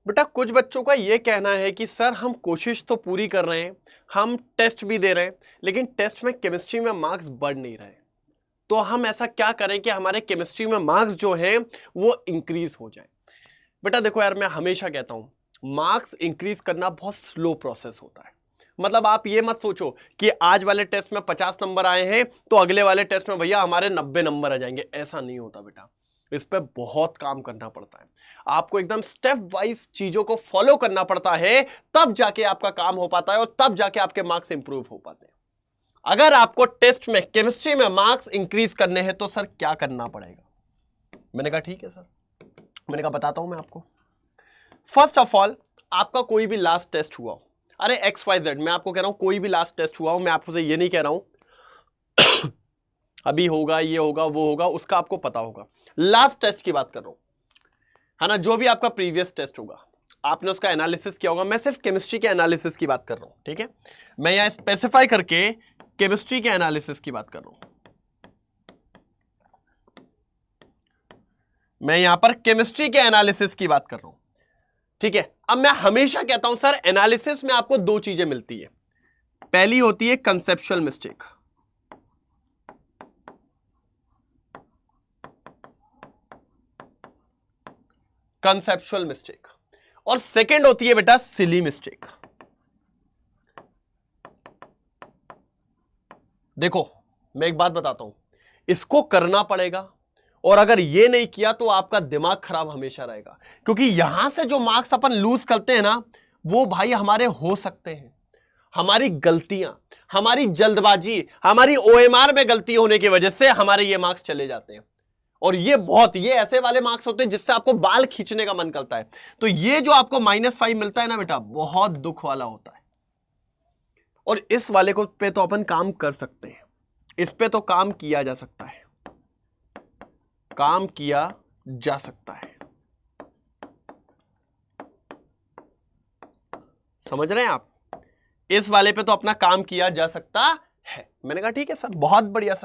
बेटा कुछ बच्चों का ये कहना है कि सर हम कोशिश तो पूरी कर रहे हैं, हम टेस्ट भी दे रहे हैं, लेकिन टेस्ट में केमिस्ट्री में मार्क्स बढ़ नहीं रहे, तो हम ऐसा क्या करें कि हमारे केमिस्ट्री में मार्क्स जो है वो इंक्रीज हो जाए। बेटा देखो यार, मैं हमेशा कहता हूं मार्क्स इंक्रीज करना बहुत स्लो प्रोसेस होता है। मतलब आप ये मत सोचो कि आज वाले टेस्ट में 50 नंबर आए हैं तो अगले वाले टेस्ट में भैया हमारे 90 नंबर आ जाएंगे, ऐसा नहीं होता बेटा। इस पे बहुत काम करना पड़ता है, आपको एकदम स्टेप वाइज चीजों को फॉलो करना पड़ता है, तब जाके आपका काम हो पाता है और तब जाके आपके मार्क्स इंप्रूव हो पाते हैं। अगर आपको टेस्ट में केमिस्ट्री में मार्क्स इंक्रीज करने हैं तो सर क्या करना पड़ेगा? मैंने कहा ठीक है सर, मैंने कहा बताता हूं मैं आपको। फर्स्ट ऑफ ऑल, आपका कोई भी लास्ट टेस्ट हुआ हो, अरे XYZ, मैं आपको कह रहा हूं कोई भी लास्ट टेस्ट हुआ हो, मैं आपसे ये नहीं कह रहा हूं अभी होगा, ये होगा, वो होगा, उसका आपको पता होगा। लास्ट टेस्ट की बात कर रहा हूं, है ना, जो भी आपका प्रीवियस टेस्ट होगा आपने उसका एनालिसिस किया होगा। मैं सिर्फ केमिस्ट्री के एनालिसिस की बात कर रहा हूं, ठीक है। मैं यहां स्पेसिफाई करके केमिस्ट्री के एनालिसिस की बात कर रहा हूं, मैं यहां पर केमिस्ट्री के एनालिसिस की बात कर रहा हूं, ठीक है। अब मैं हमेशा कहता हूं सर एनालिसिस में आपको दो चीजें मिलती है, पहली होती है कंसेप्चुअल मिस्टेक, कंसेप्चुअल मिस्टेक, और सेकंड होती है बेटा सिली मिस्टेक। देखो मैं एक बात बताता हूं, इसको करना पड़ेगा, और अगर ये नहीं किया तो आपका दिमाग खराब हमेशा रहेगा, क्योंकि यहां से जो मार्क्स अपन लूज करते हैं ना, वो भाई हमारे हो सकते हैं हमारी गलतियां, हमारी जल्दबाजी, हमारी OMR में गलती होने की वजह से हमारे ये मार्क्स चले जाते हैं। और ये ऐसे वाले मार्क्स होते हैं जिससे आपको बाल खींचने का मन करता है। तो ये जो आपको -5 मिलता है ना बेटा, बहुत दुख वाला होता है। और इस वाले को पे तो अपन काम कर सकते हैं, इस पे तो काम किया जा सकता है, काम किया जा सकता है, समझ रहे हैं आप? इस वाले पे तो अपना काम किया जा सकता है। मैंने कहा ठीक है सर, बहुत बढ़िया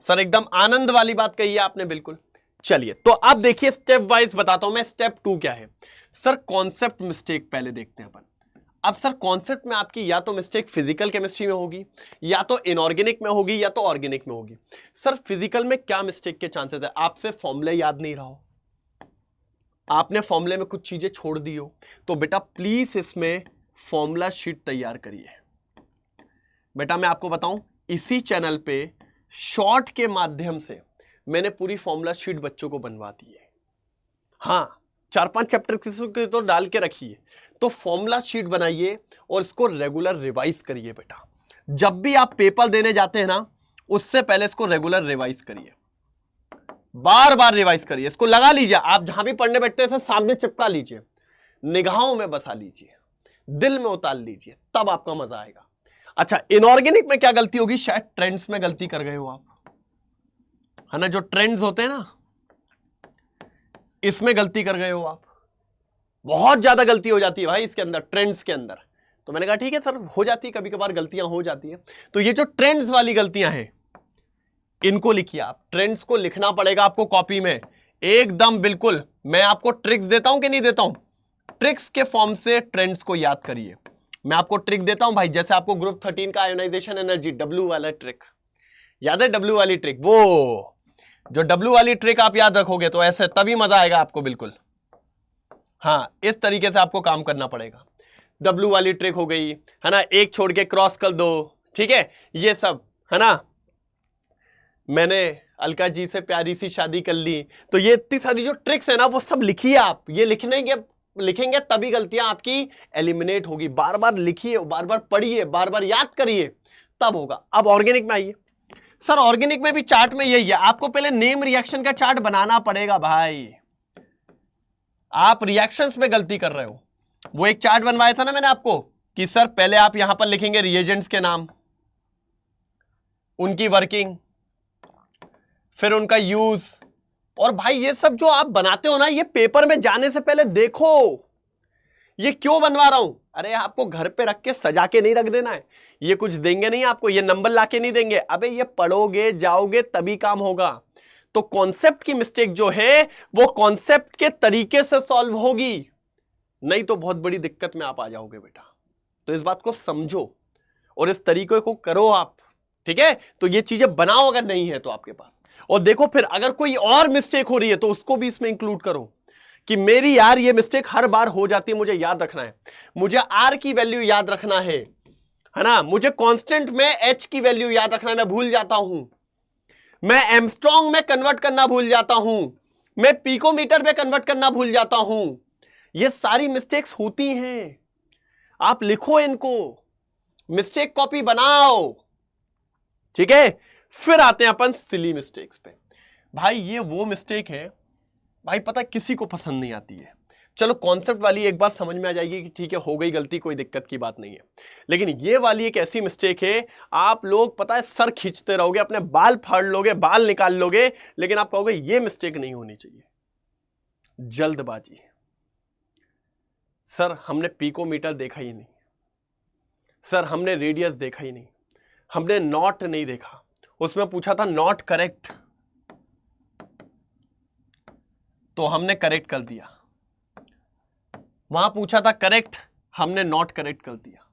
सर एकदम आनंद वाली बात कही है आपने, बिल्कुल। चलिए तो अब देखिए स्टेप वाइज बताता हूं मैं, स्टेप 2 क्या है। सर कॉन्सेप्ट मिस्टेक पहले देखते हैं अपन। अब सर कॉन्सेप्ट में आपकी या तो मिस्टेक फिजिकल केमिस्ट्री में होगी, या तो इनऑर्गेनिक में होगी, या तो ऑर्गेनिक में होगी। सर फिजिकल में क्या मिस्टेक के चांसेस है? आपसे फॉर्मूले याद नहीं रहा हो, आपने फॉर्मूले में कुछ चीजें छोड़ दी हो, तो बेटा प्लीज इसमें फॉर्मूला शीट तैयार करिए। बेटा मैं आपको बताऊं, इसी चैनल पे शॉर्ट के माध्यम से मैंने पूरी फॉर्मूला शीट बच्चों को बनवा दी है। हाँ, 4-5 चैप्टर के तो डाल के रखिए, तो फॉर्मूला शीट बनाइए और इसको रेगुलर रिवाइज करिए बेटा। जब भी आप पेपर देने जाते हैं ना, उससे पहले इसको रेगुलर रिवाइज करिए, बार बार रिवाइज करिए, इसको लगा लीजिए। आप जहां भी पढ़ने बैठते हैं सामने चिपका लीजिए, निगाहों में बसा लीजिए, दिल में उतार लीजिए, तब आपका मजा आएगा। अच्छा, इनऑर्गेनिक में क्या गलती होगी? शायद ट्रेंड्स में गलती कर गए हो आप, है ना, जो ट्रेंड्स होते हैं ना, इसमें गलती कर गए हो आप। बहुत ज्यादा गलती हो जाती है भाई इसके अंदर, ट्रेंड्स के अंदर। तो मैंने कहा ठीक है सर, हो जाती है कभी कभार, गलतियां हो जाती है। तो ये जो ट्रेंड्स वाली गलतियां हैं, इनको लिखिए आप। ट्रेंड्स को लिखना पड़ेगा आपको कॉपी में एकदम बिल्कुल। मैं आपको ट्रिक्स देता हूं कि नहीं देता हूं? ट्रिक्स के फॉर्म से ट्रेंड्स को याद करिए। मैं आपको ट्रिक देता हूं भाई, जैसे आपको ग्रुप 13 का आयोनाइजेशन एनर्जी, W वाला ट्रिक याद है? W वाली ट्रिक, वो जो W वाली ट्रिक आप याद रखोगे तो ऐसे तभी मजा आएगा आपको, बिल्कुल। हाँ, इस तरीके से आपको काम करना पड़ेगा। W वाली ट्रिक हो गई, है ना, एक छोड़ के क्रॉस कर दो, ठीक है, ये सब, है ना। मैंने अलका जी से प्यारी सी शादी कर ली, तो ये इतनी सारी जो ट्रिक्स है ना, वो सब लिखिए आप। ये लिखेंगे तभी गलतियां आपकी एलिमिनेट होगी। बार बार लिखिए, बार बार पढ़िए, बार बार याद करिए, तब होगा। अब ऑर्गेनिक में आइए। सर ऑर्गेनिक में भी चार्ट में यही है, आपको पहले नेम रिएक्शन का चार्ट बनाना पड़ेगा भाई। आप रिएक्शंस में गलती कर रहे हो। वो एक चार्ट बनवाया था ना मैंने आपको, कि सर पहले आप यहां पर लिखेंगे रिएजेंट्स के नाम, उनकी वर्किंग, फिर उनका यूज। और भाई ये सब जो आप बनाते हो ना, ये पेपर में जाने से पहले देखो, ये क्यों बनवा रहा हूं। अरे आपको घर पे रख के सजा के नहीं रख देना है, ये कुछ देंगे नहीं आपको, ये नंबर लाके नहीं देंगे। अबे ये पढ़ोगे जाओगे तभी काम होगा। तो कॉन्सेप्ट की मिस्टेक जो है वो कॉन्सेप्ट के तरीके से सॉल्व होगी, नहीं तो बहुत बड़ी दिक्कत में आप आ जाओगे बेटा। तो इस बात को समझो और इस तरीके को करो आप, ठीक है। तो ये चीजें बनाओ अगर नहीं है तो आपके पास। और देखो फिर अगर कोई और मिस्टेक हो रही है तो उसको भी इसमें इंक्लूड करो कि मेरी यार ये मिस्टेक हर बार हो जाती है, मुझे याद रखना है, मुझे आर की वैल्यू याद रखना है ना, मुझे कांस्टेंट में एच की वैल्यू याद रखना है, मैं भूल जाता हूं, मैं एमस्ट्रॉन्ग में कन्वर्ट करना भूल जाता हूं, मैं पिकोमीटर में कन्वर्ट करना भूल जाता हूं। ये सारी मिस्टेक्स होती हैं, आप लिखो इनको, मिस्टेक कॉपी बनाओ, ठीक है। फिर आते हैं अपन सिली मिस्टेक्स पे। भाई ये वो मिस्टेक है भाई, पता किसी को पसंद नहीं आती है। चलो कॉन्सेप्ट वाली एक बात समझ में आ जाएगी कि ठीक है हो गई गलती, कोई दिक्कत की बात नहीं है। लेकिन ये वाली एक ऐसी मिस्टेक है, आप लोग पता है सर खींचते रहोगे, अपने बाल फाड़ लोगे, बाल निकाल लोगे, लेकिन आप कहोगे ये मिस्टेक नहीं होनी चाहिए। जल्दबाजी। सर हमने पिकोमीटर देखा ही नहीं, सर हमने रेडियस देखा ही नहीं, हमने नॉट नहीं देखा, उसमें पूछा था नॉट करेक्ट तो हमने करेक्ट कर दिया, वहां पूछा था करेक्ट हमने नॉट करेक्ट कर दिया।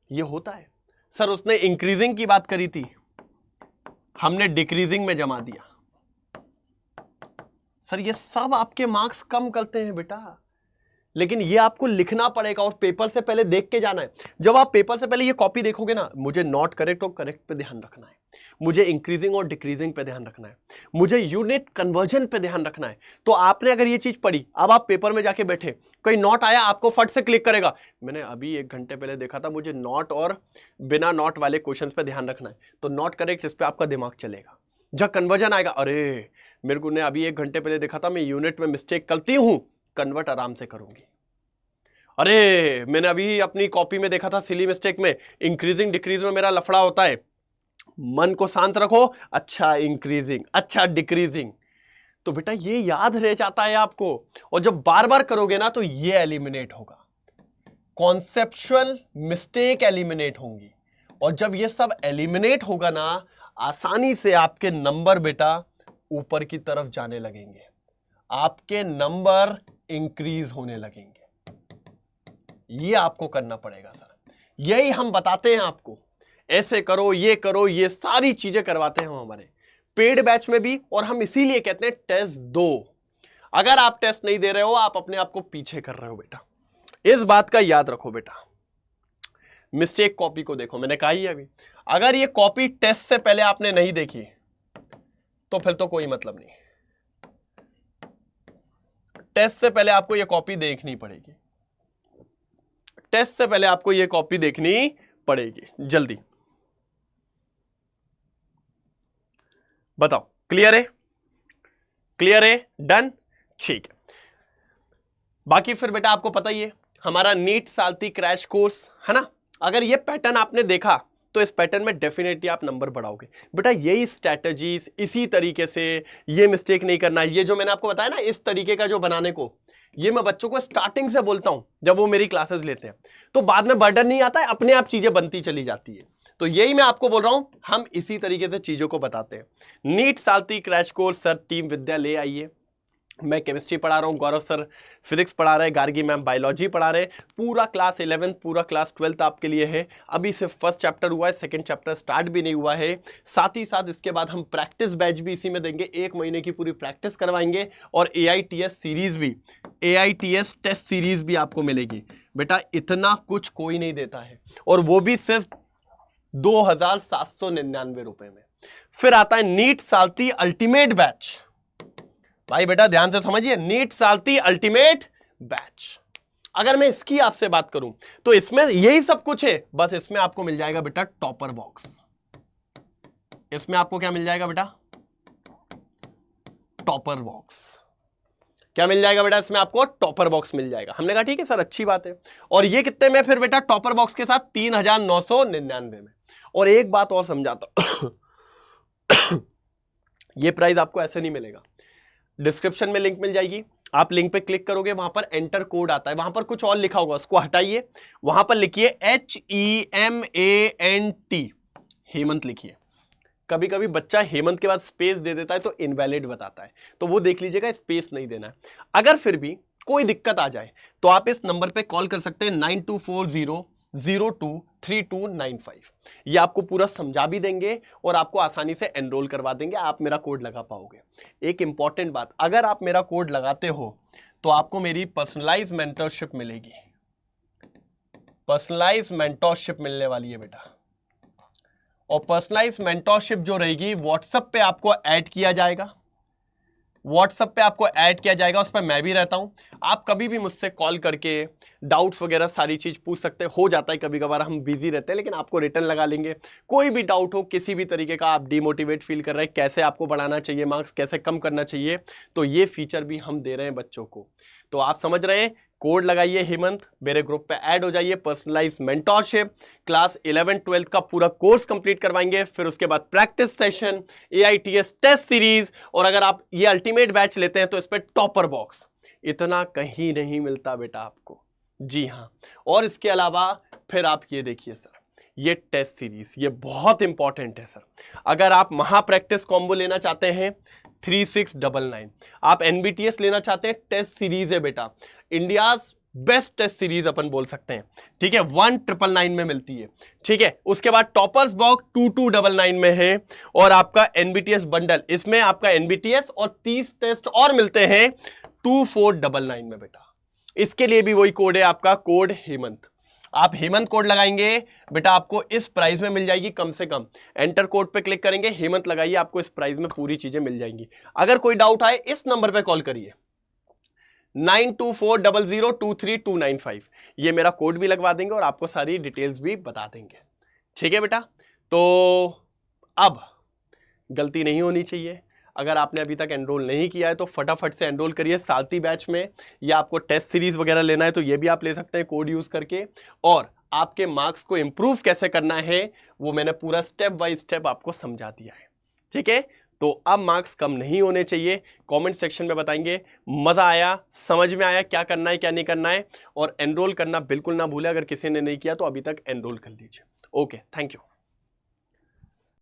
ये होता है। सर उसने इंक्रीजिंग की बात करी थी, हमने डिक्रीजिंग में जमा दिया। सर ये सब आपके मार्क्स कम करते हैं बेटा, लेकिन ये आपको लिखना पड़ेगा और पेपर से पहले देख के जाना है। जब आप पेपर से पहले ये कॉपी देखोगे ना, मुझे नॉट करेक्ट और करेक्ट पे ध्यान रखना है, मुझे इंक्रीजिंग और डिक्रीजिंग पे ध्यान रखना है, मुझे यूनिट कन्वर्जन पे ध्यान रखना है। तो आपने अगर ये चीज पढ़ी, अब आप पेपर में जाके बैठे, कोई नॉट आया, आपको फट से क्लिक करेगा, मैंने अभी 1 घंटे पहले देखा था, मुझे नॉट और बिना नॉट वाले क्वेश्चन पे ध्यान रखना है, तो नॉट करेक्ट इस पे आपका दिमाग चलेगा। जब कन्वर्जन आएगा, अरे मेरे को ने अभी 1 घंटे पहले देखा था, मैं यूनिट में मिस्टेक करती हूं, कन्वर्ट आराम से करूंगी। अरे मैंने अभी अपनी कॉपी में देखा था सिली मिस्टेक में, इंक्रीजिंग डिक्रीज में मेरा लफड़ा होता है, मन को शांत रखो, अच्छा इंक्रीजिंग, अच्छा डिक्रीजिंग, तो बेटा ये याद रह जाता है आपको। और जब बार बार करोगे ना तो ये एलिमिनेट होगा, कॉन्सेप्चुअल मिस्टेक एलिमिनेट होंगी। और जब ये सब एलिमिनेट होगा ना, आसानी से आपके नंबर बेटा ऊपर की तरफ जाने लगेंगे, आपके नंबर इंक्रीज होने लगेंगे। ये आपको करना पड़ेगा सर, यही हम बताते हैं आपको, ऐसे करो, ये सारी चीजें करवाते हैं हम हमारे पेड बैच में भी। और हम इसीलिए कहते हैं टेस्ट दो। अगर आप टेस्ट नहीं दे रहे हो, आप अपने आप को पीछे कर रहे हो बेटा, इस बात का याद रखो बेटा। मिस्टेक कॉपी को देखो, मैंने कहा ही अभी, अगर ये कॉपी टेस्ट से पहले आपने नहीं देखी तो फिर तो कोई मतलब नहीं, टेस्ट से पहले आपको ये कॉपी देखनी पड़ेगी, टेस्ट से पहले आपको ये कॉपी देखनी पड़ेगी। जल्दी बताओ, क्लियर है? क्लियर है? डन, ठीक है। बाकी फिर बेटा आपको पता ही है हमारा नीट सारथी क्रैश कोर्स है ना, अगर ये पैटर्न आपने देखा तो इस पैटर्न में डेफिनेटली आप नंबर बढ़ाओगे बेटा। यही स्ट्रैटेजीज, इसी तरीके से, ये मिस्टेक नहीं करना, ये जो मैंने आपको बताया ना इस तरीके का जो बनाने को, ये मैं बच्चों को स्टार्टिंग से बोलता हूं जब वो मेरी क्लासेस लेते हैं, तो बाद में बर्डन नहीं आता है, अपने आप चीजें बनती चली जाती है। तो यही मैं आपको बोल रहा हूं, हम इसी तरीके से चीजों को बताते हैं। नीट सारथी क्रैश कोर्स सर टीम विद्या ले आइए, मैं केमिस्ट्री पढ़ा रहा हूँ, गौरव सर फिजिक्स पढ़ा रहे, गार्गी मैम बायोलॉजी पढ़ा रहे, पूरा क्लास 11th पूरा क्लास 12th आपके लिए है। अभी सिर्फ फर्स्ट चैप्टर हुआ है, सेकंड चैप्टर स्टार्ट भी नहीं हुआ है। साथ ही साथ इसके बाद हम प्रैक्टिस बैच भी इसी में देंगे, 1 महीने की पूरी प्रैक्टिस करवाएंगे। और AITS सीरीज भी, AITS टेस्ट सीरीज भी आपको मिलेगी बेटा। इतना कुछ कोई नहीं देता है, और वो भी सिर्फ 2799 रुपए में। फिर आता है नीट सारथी अल्टीमेट बैच। भाई बेटा ध्यान से समझिए, नीट सारथी अल्टीमेट बैच, अगर मैं इसकी आपसे बात करूं तो इसमें यही सब कुछ है, बस इसमें आपको मिल जाएगा बेटा टॉपर बॉक्स। इसमें आपको क्या मिल जाएगा बेटा? Topper box. क्या मिल जाएगा बेटा? इसमें आपको टॉपर बॉक्स मिल जाएगा। हमने कहा ठीक है सर, अच्छी बात है। और ये कितने में फिर बेटा? टॉपर बॉक्स के साथ 3999 में। और एक बात और समझाता ये प्राइस आपको ऐसे नहीं मिलेगा, डिस्क्रिप्शन में लिंक मिल जाएगी, आप लिंक पे क्लिक करोगे, वहां पर एंटर कोड आता है, वहां पर कुछ और लिखा होगा, उसको हटाइए, वहां पर लिखिए HEMANT, हेमंत लिखिए। कभी कभी बच्चा हेमंत के बाद स्पेस दे देता है तो इनवैलिड बताता है, तो वो देख लीजिएगा, स्पेस नहीं देना है। अगर फिर भी कोई दिक्कत आ जाए तो आप इस नंबर पे कॉल कर सकते हैं 9240023295। ये आपको पूरा समझा भी देंगे और आपको आसानी से एनरोल करवा देंगे, आप मेरा कोड लगा पाओगे। एक इंपॉर्टेंट बात, अगर आप मेरा कोड लगाते हो तो आपको मेरी पर्सनलाइज मेंटरशिप मिलेगी, पर्सनलाइज मेंटरशिप मिलने वाली है बेटा। और पर्सनलाइज मेंटरशिप जो रहेगी व्हाट्सएप पे आपको ऐड किया जाएगा, व्हाट्सएप पे आपको ऐड किया जाएगा, उस पर मैं भी रहता हूं। आप कभी भी मुझसे कॉल करके डाउट्स वगैरह सारी चीज पूछ सकते हो जाता है, कभी कभार हम बिजी रहते हैं लेकिन आपको रिटर्न लगा लेंगे। कोई भी डाउट हो किसी भी तरीके का, आप डिमोटिवेट फील कर रहे हैं, कैसे आपको बढ़ाना चाहिए मार्क्स, कैसे कम करना चाहिए, तो ये फीचर भी हम दे रहे हैं बच्चों को। तो आप समझ रहे हैं, कोड लगाइए हेमंत, मेरे ग्रुप पे ऐड हो जाइए। पर्सनलाइज मेंटरशिप, क्लास 11-12 का पूरा कोर्स कंप्लीट करवाएंगे, फिर उसके बाद practice session, AITS test series, और अगर आप ये अल्टीमेट बैच लेते हैं तो इस पे टॉपर बॉक्स। इतना कहीं नहीं मिलता बेटा आपको, जी हाँ। और इसके अलावा फिर आप ये देखिए सर, ये टेस्ट सीरीज ये बहुत इंपॉर्टेंट है सर। अगर आप महा प्रैक्टिस कॉम्बो लेना चाहते हैं 3699, आप NBTS लेना चाहते हैं, टेस्ट सीरीज है बेटा, इंडियाज बेस्ट टेस्ट सीरीज अपन बोल सकते हैं, ठीक है, 1999 में मिलती है, ठीक है। उसके बाद टॉपर्स बॉक्स 2299 में है, और आपका NBTS बंडल, इसमें आपका NBTS और 30 टेस्ट और मिलते हैं 2499 में बेटा। इसके लिए भी वही कोड है आपका, कोड हेमंत। आप हेमंत कोड लगाएंगे बेटा, आपको इस प्राइस में मिल जाएगी कम से कम। एंटर कोड पे क्लिक करेंगे, हेमंत लगाइए, आपको इस प्राइस में पूरी चीजें मिल जाएंगी। अगर कोई डाउट आए इस नंबर पे कॉल करिए 9240023295, ये मेरा कोड भी लगवा देंगे और आपको सारी डिटेल्स भी बता देंगे, ठीक है बेटा। तो अब गलती नहीं होनी चाहिए, अगर आपने अभी तक एनरोल नहीं किया है तो फटाफट से एनरोल करिए सारथी बैच में, या आपको टेस्ट सीरीज वगैरह लेना है तो ये भी आप ले सकते हैं कोड यूज करके। और आपके मार्क्स को इंप्रूव कैसे करना है वो मैंने पूरा स्टेप बाय स्टेप आपको समझा दिया है, ठीक है। तो अब मार्क्स कम नहीं होने चाहिए, कमेंट सेक्शन में बताएंगे। मजा आया, समझ में आया क्या करना है क्या नहीं करना है, और एनरोल करना बिल्कुल ना भूले, अगर किसी ने नहीं किया तो अभी तक एनरोल कर लीजिए। Okay, thank you.